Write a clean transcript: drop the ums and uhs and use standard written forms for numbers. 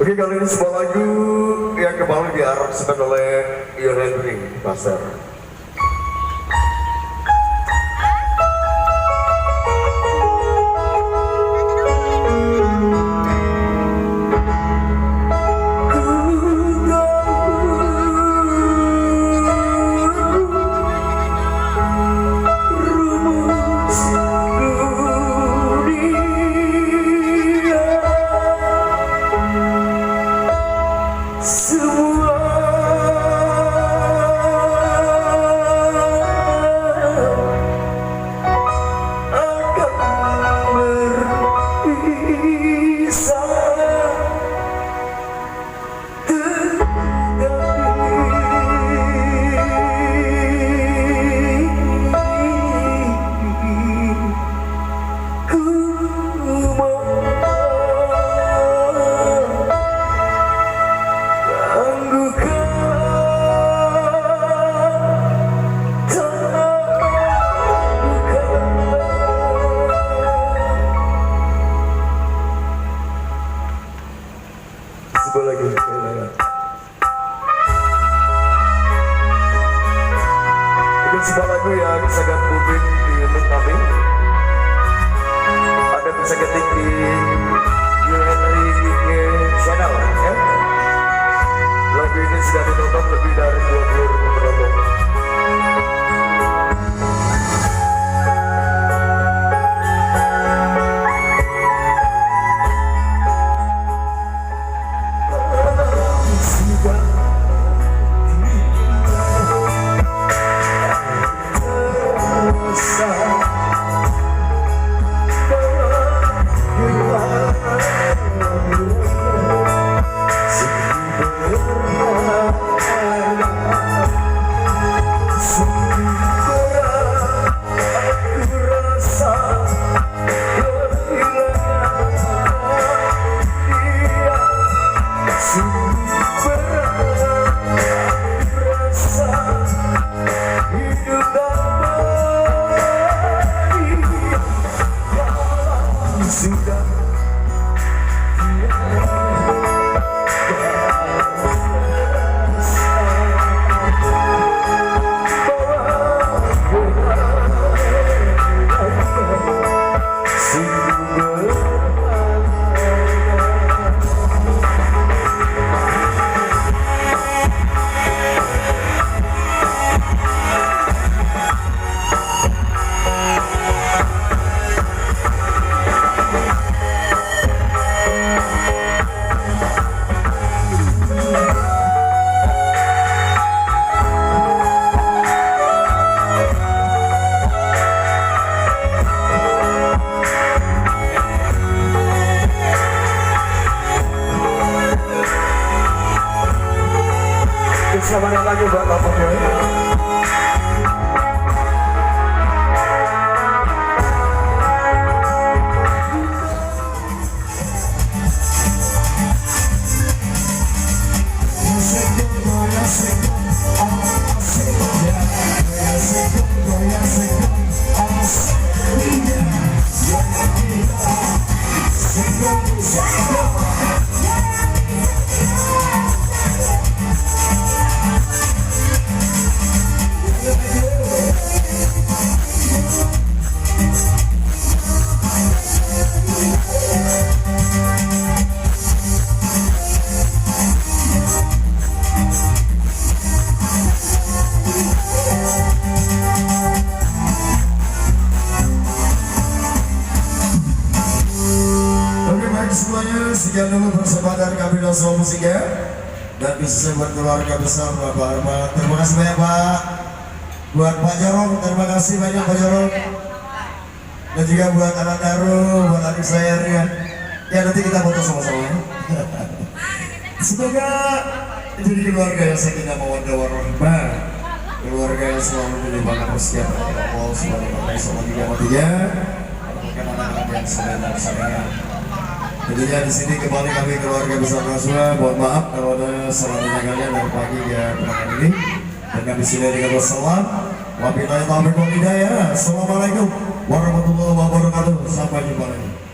Oke, kali ini sebuah lagu yang kembali diaransemen oleh Urng Pasar. Sebuah lagu yang sangat booming di YouTube kami. Anda bisa ketik di Urng channel ya. Lagu ini sudah ditonton lebih dari 20.000 penonton. Selamat lagi buat lagunya. Semuanya, sekian dulu persembahan kami Nazwa Musik ya. Dan bisa buat keluarga besar Bapak Arman. Terima kasih banyak Pak. Buat Pak Jorong, terima kasih banyak Pak Jorong. Dan juga buat anak Daru, buat adik saya Rian. Ya nanti kita foto sama-sama. Semoga jadi keluarga yang sakinah mawaddah warahmah. Keluarga yang selalu dilimpahkan rezeki Allah Subhanahu wa taala. Bukan anak-anak yang sedang. Tentunya di sini kembali kami keluarga besar Nazwa. Mohon maaf kalau ada salah-salah kalian dari pagi ya berangkat ini. Dan kami sini dengan wassalam. Wabillahi taufiq wal hidayah. Assalamualaikum warahmatullahi wabarakatuh. Sampai jumpa lagi.